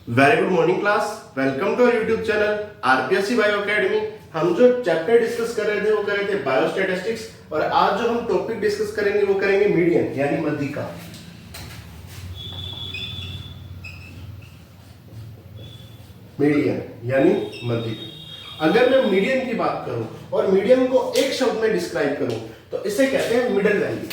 Very good morning class. Welcome to YouTube channel RPSC bio academy. हम जो chapter discuss कर रहे थे वो कर रहे थे बायोस्टैटिस्टिक्स, और आज जो हम टॉपिक डिस्कस करेंगे वो करेंगे मीडियन यानी मध्यिका। मीडियन यानी मध्यिका। अगर मैं मीडियन की बात करूं और मीडियन को एक शब्द में डिस्क्राइब करूं तो इसे कहते हैं मिडिल वैल्यू।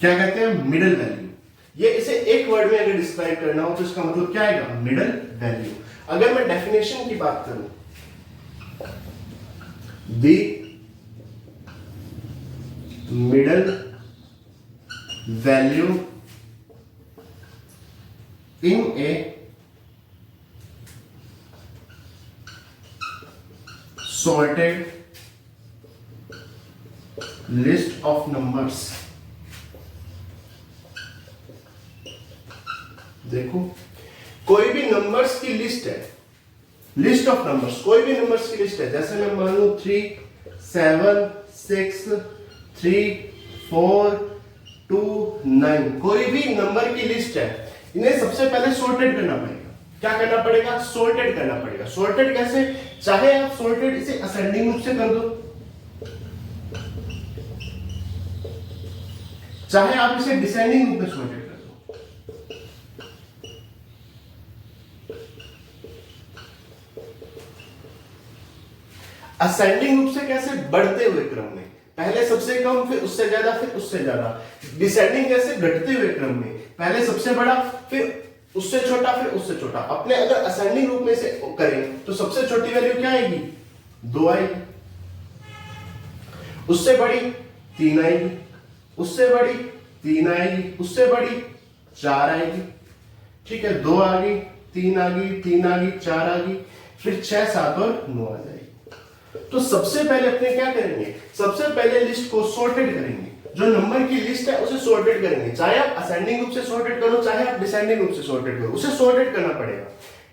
क्या कहते हैं? Middle value. ये इसे एक वर्ड में अगर डिस्क्राइब करना हो तो इसका मतलब क्या आएगा? Middle value. अगर मैं डेफिनेशन की बात करूं, the middle value in A sorted list of numbers। देखो, कोई भी नंबर्स की लिस्ट है, लिस्ट ऑफ नंबर्स, कोई भी नंबर्स की लिस्ट है। जैसे मैं मान लू 3, 7, 6, 3, 4, 2, 9, कोई भी नंबर की लिस्ट है। इन्हें सबसे पहले सॉर्टेड करना पड़ेगा। क्या करना पड़ेगा? सॉर्टेड करना पड़ेगा। सॉर्टेड कैसे? चाहे आप सॉर्टेड इसे असेंडिंग रूप से कर दो, चाहे आप इसे डिसेंडिंग रूप में सॉर्टेड कर दो। असेंडिंग रूप से कैसे? बढ़ते हुए क्रम में, पहले सबसे कम, फिर उससे ज्यादा, फिर उससे ज्यादा। डिसेंडिंग कैसे? घटते हुए क्रम में, पहले सबसे बड़ा, फिर उससे छोटा, फिर उससे छोटा। अपने अगर असेंडिंग रूप में से करें तो सबसे छोटी वैल्यू क्या आएगी? 2 आएगी। उससे बड़ी 3 आएगी, उससे बड़ी 3 आएगी, उससे बड़ी 4 आएगी। ठीक है, 2 आ गई, 3 आ गई, 3 आ गई, 4 आ गई, फिर 6, 7 और 9 आ जाएगी। तो सबसे पहले अपने क्या करेंगे? सबसे पहले लिस्ट को सॉर्टेड करेंगे। जो नंबर की लिस्ट है उसे सॉर्टेड करेंगे। चाहे आप असेंडिंग रूप से सॉर्टेड करो, चाहे आप डिसेंडिंग रूप से सॉर्टेड करो, उसे सॉर्टेड करना पड़ेगा।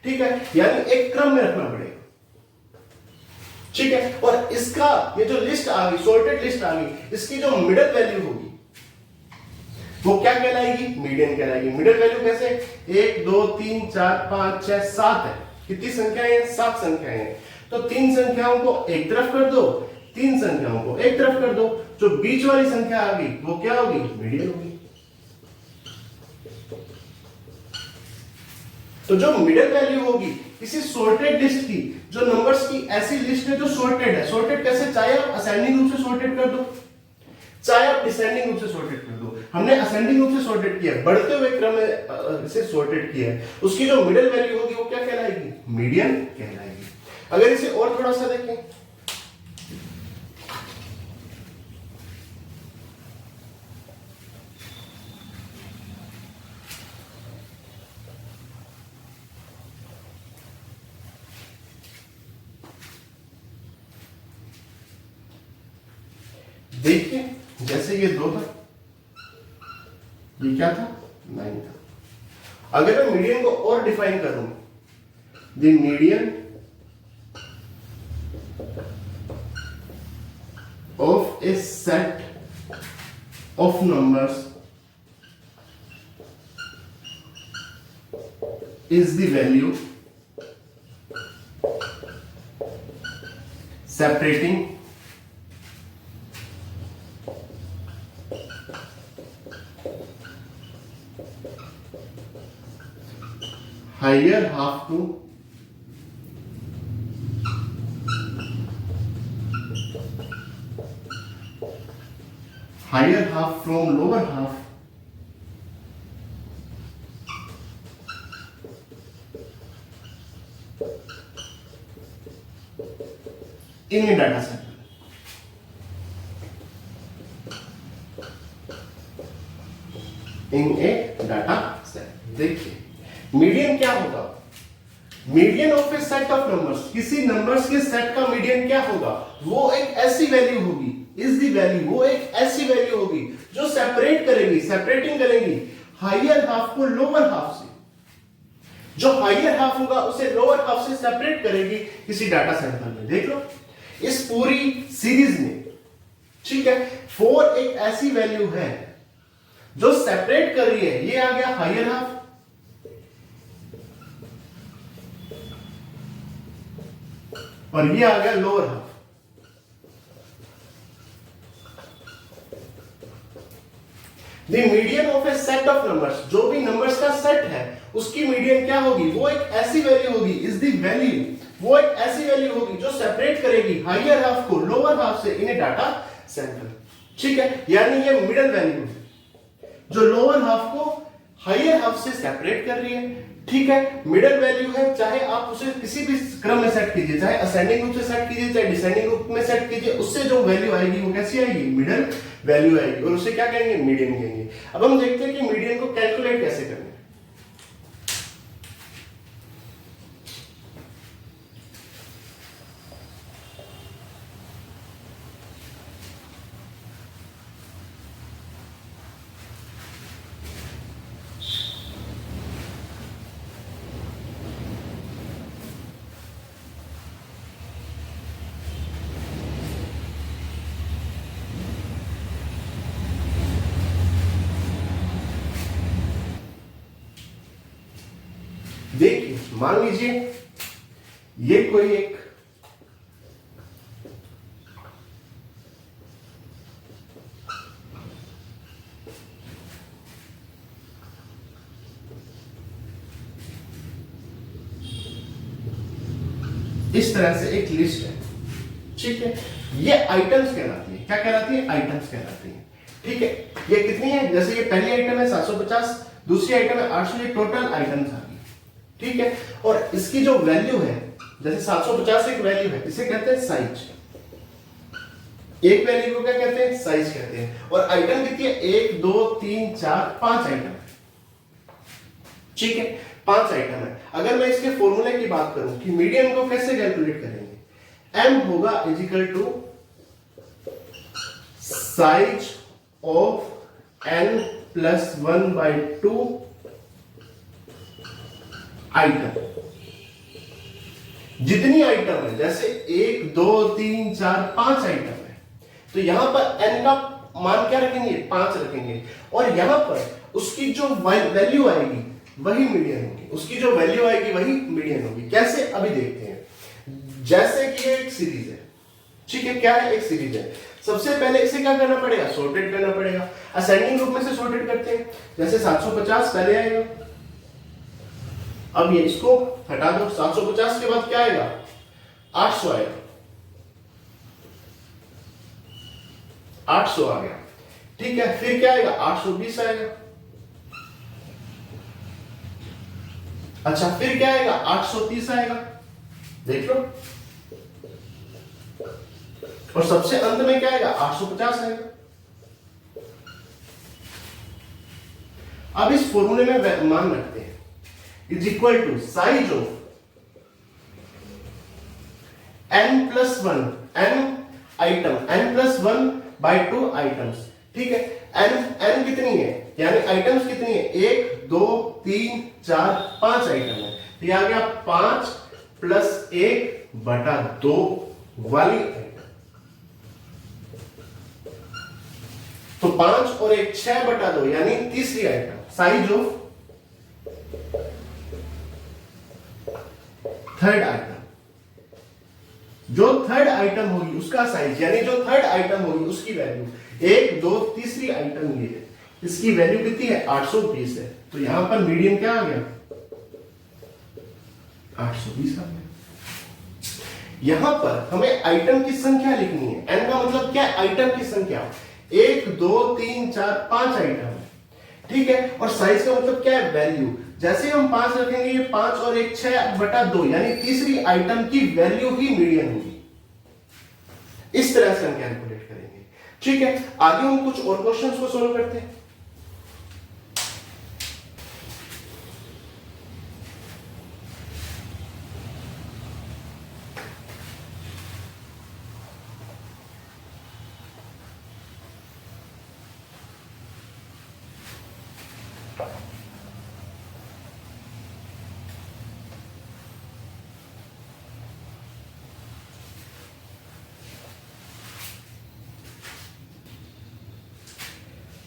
ठीक है, यानी एक क्रम में रखना पड़ेगा। ठीक है, और इसका ये जो लिस्ट आ गई, सॉर्टेड लिस्ट आ गई, इसकी जो मिडिल वैल्यू होगी वो क्या कहलाएगी? मीडियन कहलाएगी। मिडिल वैल्यू कैसे? 1, 2, 3, 4, 5, 6, 7 है। कितनी संख्याएं हैं? 7 संख्याएं हैं। तो 3 संख्याओं को एक तरफ कर दो, 3 संख्याओं को एक तरफ कर दो। जो बीच वाली संख्या आ गई वो क्या होगी? मीडियन होगी। तो जो मिडिल वैल्यू होगी किसी सॉर्टेड लिस्ट की, जो नंबर्स की ऐसी लिस्ट है जो सॉर्टेड है। सॉर्टेड कैसे? चाहे आप असेंडिंग रूप से सॉर्टेड कर दो, चाहे आप डिसेंडिंग रूप से सॉर्टेड कर दो। हमने असेंडिंग रूप से सॉर्टेड किया है, बढ़ते हुए क्रम में इसे सॉर्टेड किया है। उसकी जो मिडिल वैल्यू होगी वो क्या कहलाएगी? मीडियन कहलाएगी। अगर इसे और थोड़ा सा देखें, देखिए, जैसे ये 2 था, ये क्या था? 9 था। अगर मैं मीडियन को और डिफाइन करूं, the median of a set of numbers is the value separating higher half to higher half from lower half in a data set। In A data set. देखिए, मीडियन क्या होगा? Median of A set of numbers, किसी numbers के set का median क्या होगा? वो एक ऐसी वैल्यू होगी, इज द वैल्यू, वो एक ऐसी वैल्यू होगी जो सेपरेट करेगी, सेपरेटिंग करेगी हायर हाफ को लोअर हाफ से। जो हायर हाफ होगा उसे लोअर हाफ से सेपरेट करेगी किसी डाटा सैंपल में। देख लो, इस पूरी सीरीज में ठीक है, 4 एक ऐसी वैल्यू है जो सेपरेट कर रही है, ये आ गया हायर हाफ, और ये आ गया lower half. The median of A set of numbers, जो भी नंबर्स का सेट है उसकी मीडियन क्या होगी, वो एक ऐसी वैल्यू होगी, इज द वैल्यू, वो एक ऐसी वैल्यू होगी जो सेपरेट करेगी हायर हाफ को लोअर हाफ से इन ए डाटा सेंटर। ठीक है, यानी ये मिडिल वैल्यू है जो लोअर हाफ को हायर हाफ से सेपरेट कर रही है। ठीक है, मिडिल वैल्यू है, चाहे आप उसे किसी भी क्रम में सेट कीजिए, चाहे असेंडिंग रूप से सेट कीजिए, चाहे डिसेंडिंग रूप में सेट कीजिए, उससे जो वैल्यू आएगी वो कैसी आएगी, मिडिल वैल्यू आएगी, और उसे क्या कहेंगे, मीडियन कहेंगे। अब हम देखते हैं कि मीडियन को कैलकुलेट कैसे करना है। देखिए, मान लीजिए ये कोई एक इस तरह से एक लिस्ट है। ठीक है, ये आइटम्स कहलाती है, क्या कहलाती है, आइटम्स कहलाती है। ठीक है, ये कितनी है, जैसे ये पहली आइटम है 750, दूसरी आइटम है 800, ये टोटल आइटम्स आ गई। ठीक है, और इसकी जो वैल्यू है, जैसे 750 एक वैल्यू है, इसे कहते हैं साइज। एक वैल्यू को क्या कहते हैं, साइज कहते हैं। और आइटम कितनी है, 1 2 3 4 5 आइटम। ठीक है, 5 आइटम है। अगर मैं इसके फॉर्मूले की बात करूं कि मीडियन को कैसे कैलकुलेट करेंगे, m होगा is equal to size of n plus 1/2 item. जितनी आइटम है, जैसे 1 2 3 4 5 आइटम है, तो यहां पर n का मान क्या रखेंगे, 5 रखेंगे, और यहां पर उसकी जो वैल्यू आएगी वही मीडियन होगी, उसकी जो वैल्यू आएगी वही मीडियन होगी। कैसे, अभी देखते हैं। जैसे कि एक सीरीज है, ठीक है, क्या है, एक सीरीज है। सबसे पहले इसे क्या करना पड़ेगा, सॉर्टेड करना पड़ेगा। असेंडिंग ग्रुप में से सॉर्टेड करते हैं, जैसे 750 पहले आएगा, अब ये इसको हटा दो, 750 के बाद क्या आएगा, 800 आएगा, 800 आ गया। ठीक है, फिर क्या आएगा, 820 आएगा। अच्छा, फिर क्या आएगा, 830 आएगा, देख लो। और सबसे अंत में क्या आएगा, 850 आएगा। अब इस फॉर्मूले में मान रखते हैं, is equal to size of n plus 1, n item, n plus 1/2 items. ठीक है, n कितनी है, यानी आइटम्स कितनी है, 1 2 3 4 5 आइटम है, तो ये आ गया 5 प्लस 1/2 वाली आइटम। तो 5 और 1 6/2, यानी तीसरी item, size of third item. जो थर्ड आइटम होगी उसका साइज, यानी जो थर्ड आइटम होगी उसकी वैल्यू 1 2, तीसरी आइटम ये है, इसकी वैल्यू कितनी है, 820 है। तो यहां पर मीडियन क्या आ गया, 820 आ गया। यहां पर हमें आइटम की संख्या लिखनी है, n का मतलब क्या है, आइटम की संख्या। 1 2 3 4 5 आइटम है, ठीक है, और साइज का मतलब क्या है, वैल्यू। जैसे हम 5 रखेंगे, ये 5 और 1 6/2, यानी तीसरी आइटम की वैल्यू ही मीडियन होगी। इस तरह से हम कैलकुलेट करेंगे। ठीक है, आगे हम कुछ और क्वेश्चंस को सॉल्व करते हैं।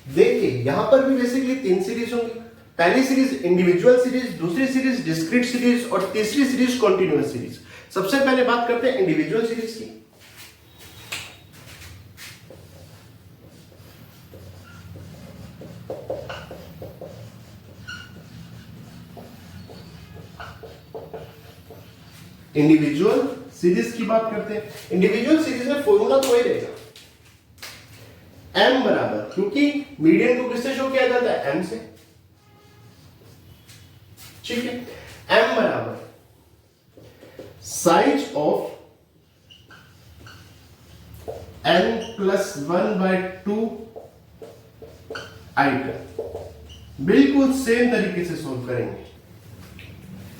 देखिए यहां पर भी बेसिकली 3 सीरीज होंगी। पहली सीरीज इंडिविजुअल सीरीज, दूसरी सीरीज डिस्क्रीट सीरीज और तीसरी सीरीज कॉन्टिन्यूअस सीरीज। सबसे पहले बात करते हैं इंडिविजुअल सीरीज की। इंडिविजुअल सीरीज की बात करते हैं। इंडिविजुअल सीरीज में फॉर्मूला तो वही रहेगा, m बराबर, क्योंकि मीडियन को किससे शो किया जाता है, m से। ठीक है, m बराबर size of n plus 1/2 item. बिल्कुल सेम तरीके से सोल्व करेंगे।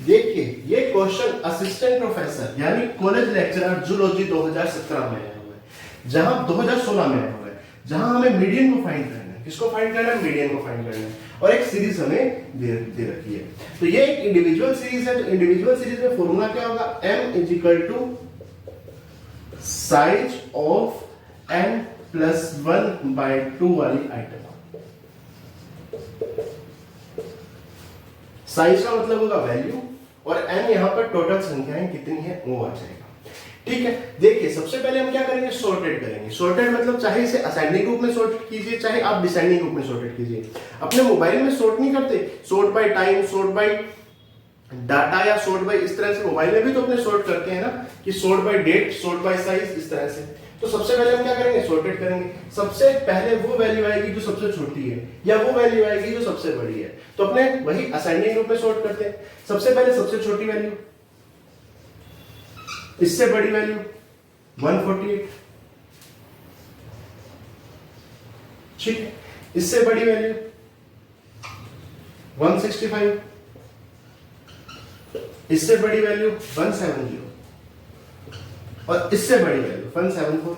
देखिए ये क्वेश्चन असिस्टेंट प्रोफेसर यानी कॉलेज लेक्चरर जूलॉजी 2017 में आया हुआ है, जहां 2016 में आया हुआ है, जहां हमें मीडियन को फाइंड करना है। किसको फाइंड करना है, मीडियन को फाइंड करना है, और एक सीरीज हमें दे रखी है। तो ये एक इंडिविजुअल सीरीज है। तो इंडिविजुअल सीरीज में फॉर्मूला क्या होगा, m is equal to size of n plus 1/2 वाली आइटम। साइज का मतलब होगा वैल्यू, और n यहां पर टोटल संख्याएं कितनी है वो आ जाएगा। ठीक है, देखिए सबसे पहले हम क्या करेंगे, सॉर्टेड करेंगे। सॉर्टेड मतलब चाहे इसे असेंडिंग ग्रुप में सॉर्ट कीजिए, चाहे आप डिसेंडिंग ग्रुप में सॉर्टेड कीजिए। अपने मोबाइल में सॉर्ट नहीं करते, sort by time, sort by data या सॉर्ट बाय, इस तरह से मोबाइल में भी तो अपने सॉर्ट करते हैं ना, कि sort by date, sort by size, इस तरह से। तो सबसे पहले हम क्या करेंगे, सॉर्टेड करेंगे। सबसे पहले वो वैल्यू आएगी जो सबसे छोटी है, या वो वैल्यू आएगी जो सबसे बड़ी है। तो अपने वही असेंडिंग ग्रुप में सॉर्ट करते हैं। सबसे पहले सबसे छोटी वैल्यू, इससे बड़ी वैल्यू 148, ठीक है, इससे बड़ी वैल्यू 165, इससे बड़ी वैल्यू 170, और इससे बड़ी वैल्यू 174।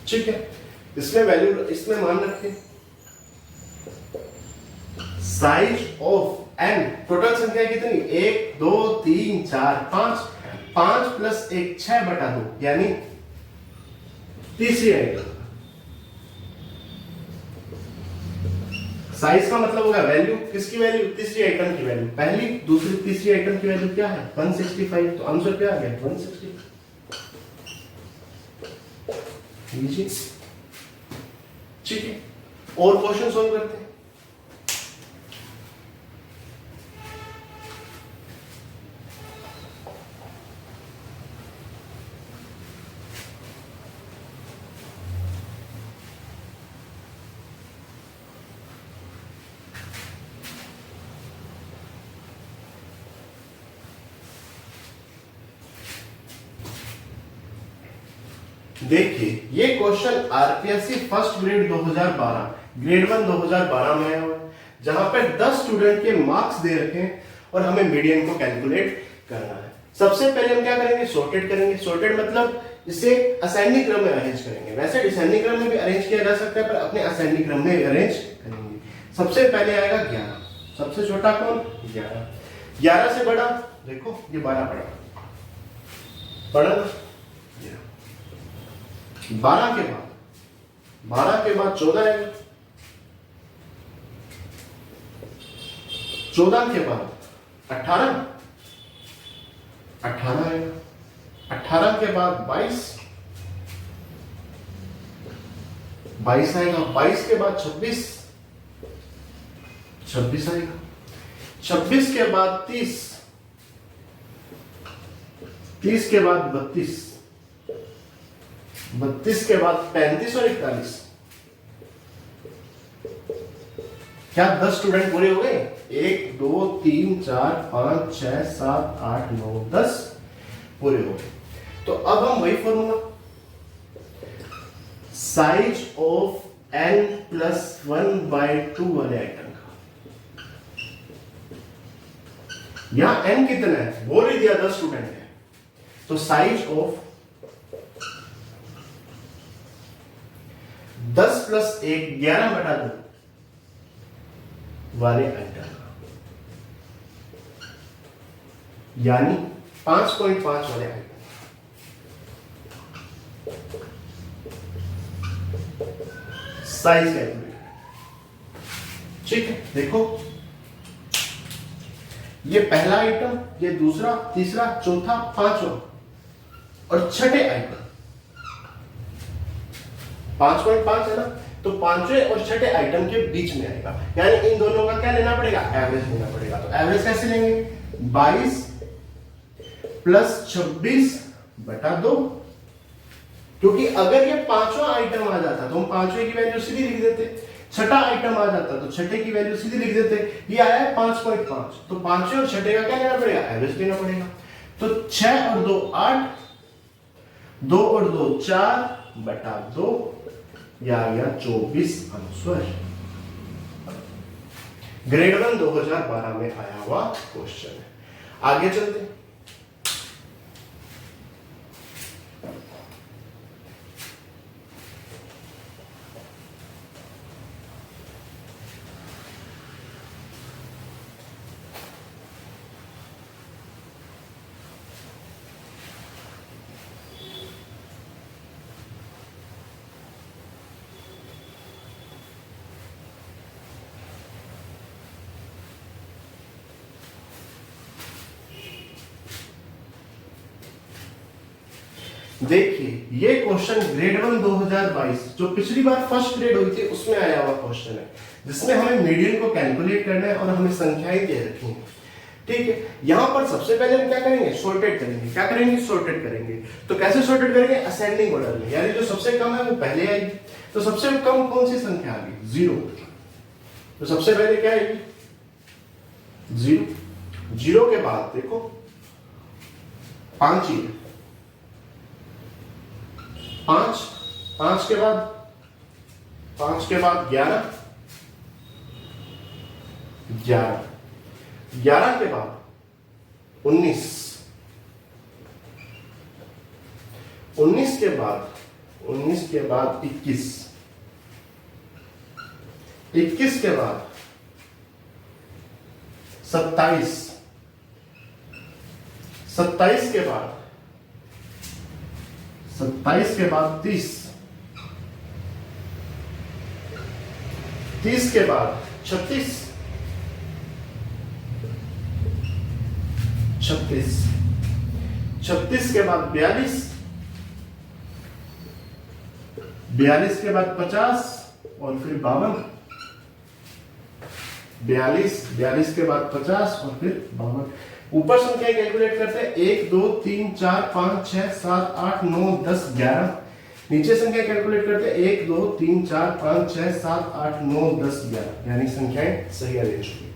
ठीक है, इसमें वैल्यू, इसमें मान रखें साइज ऑफ n, टोटल संख्या कितनी, 1 2 3 4 5, 5 प्लस 1 6/2, यानी तीसरी आइटम। साइज का मतलब होगा वैल्यू, किसकी वैल्यू, तीसरी आइटम की वैल्यू। पहली, दूसरी, तीसरी आइटम की वैल्यू क्या है, 165। तो आंसर क्या आ गया, 165। ठीक है, और क्वेश्चन सॉल्व करते हैं। देखिए ये question RPSC first grade 2012, grade 1 2012 में आया हुआ है, जहां पे 10 स्टूडेंट के मार्क्स दे रखे हैं और हमें मीडियन को कैलकुलेट करना है। सबसे पहले हम क्या करेंगे, सॉर्टेड करेंगे। सॉर्टेड मतलब इसे असेंडिंग क्रम में अरेंज करेंगे। वैसे डिसेंडिंग क्रम में भी अरेंज किया जा सकता है, पर अपने असेंडिंग क्रम में अरेंज करेंगे। सबसे पहले आएगा 11, सबसे छोटा कौन, 11। 11 से बड़ा देखो, ये 12 बड़ा 12 के बाद 14 आएगा, 14 के बाद 18 आएगा, 18 के बाद 22 आएगा, 22 के बाद 26 आएगा, 26 के बाद 30 के बाद 32 के बाद 35 और 41। क्या 10 स्टूडेंट पूरे हो गए, 1 2 3 4 5 6 7 8 9 10 पूरे हो गए। तो अब हम वही formula, size of n plus 1/2 वाले आइटम का। यहां n कितना है, बोल ही दिया 10 स्टूडेंट है, तो साइज ऑफ 10 प्लस 1 11/2 वाले आइटम का, यानी 5.5 वाले आइटम। Size calculate. ठीक है, देखो ये पहला आइटम, ये दूसरा, तीसरा, चौथा, पांचवा और छठे आइटम 5.5 है ना, तो पांचवें और छठे आइटम के बीच में आएगा, यानी इन दोनों का क्या लेना पड़ेगा, एवरेज लेना पड़ेगा। तो एवरेज कैसे लेंगे, 22 प्लस 26/2, क्योंकि अगर ये पांचवा आइटम आ जाता तो हम पांचवे की वैल्यू सीधी लिख देते, छठा आइटम आ जाता तो छठे की वैल्यू सीधी लिख देते। ये आया है 5.5, तो पांचवे और छठे का क्या लेना पड़ेगा, एवरेज लेना पड़ेगा। तो 6 और 2 8, 2 और 2 4/2, या 24 आंसर। ग्रेड 1 2012 में आया हुआ क्वेश्चन है। आगे चलते हैं। देखिए ये क्वेश्चन ग्रेड 1 2022 जो पिछली बार फर्स्ट ग्रेड हुई थी उसमें आया हुआ क्वेश्चन है, जिसमें हमें मीडियन को कैलकुलेट करना है और हमें संख्याएं दे रखी हैं। ठीक है, यहां पर सबसे पहले हम क्या करेंगे, सॉर्टेड करेंगे। क्या करेंगे, सॉर्टेड करेंगे। तो कैसे सॉर्टेड करेंगे, असेंडिंग ऑर्डर में, यानी जो सबसे कम है वो पहले आएगी। तो सबसे कम कौन सी संख्या आ गई, 0। तो सबसे पहले क्या आएगी, 0। 0 के बाद देखो 5 ही है, 5 के बाद 11 के बाद 19 के बाद 21 के बाद 27 के बाद 30 के बाद 36 के बाद 42 के बाद 50 और फिर 52, 42 के बाद 50 और फिर 52। ऊपर संख्या कैलकुलेट करते हैं, 1 2 3 4 5 6 7 8 9 10 11। नीचे संख्या कैलकुलेट करते हैं, 1 2 3 4 5 6 7 8 9 10 11, यानी संख्याएं सही अरेंज हुई।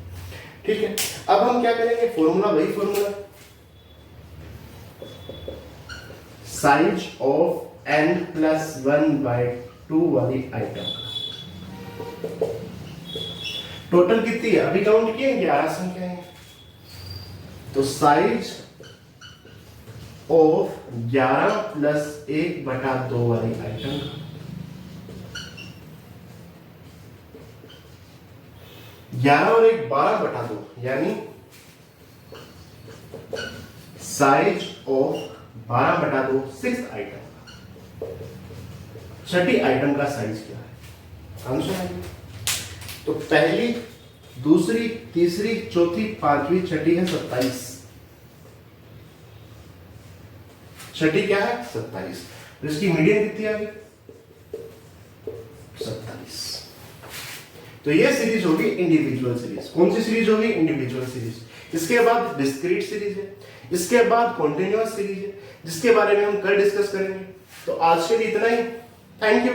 ठीक है, अब हम क्या करेंगे, फॉर्मूला वही फॉर्मूला, साइज ऑफ n+1/2 वाली आइटम। टोटल कितनी है, अभी काउंट किए 11 संख्याएं। तो साइज ऑफ 11 + 1/2 वाली आइटम, और 1 12/2, यानी size of 12/2 6th item. Chhathi item का साइज क्या है, आंसर है। तो पहली, दूसरी, तीसरी, चौथी, पांचवी, छठी है 27। छठी क्या है, 27। तो इसकी मीडियन कितनी आ गई, 27। तो ये सीरीज होगी इंडिविजुअल सीरीज। कौन सी सीरीज होगी, इंडिविजुअल सीरीज। इसके बाद डिस्क्रीट सीरीज है, इसके बाद कॉन्टिन्यूअस सीरीज है, जिसके बारे में हम कल डिस्कस करेंगे। तो आज के लिए इतना ही, थैंक यू।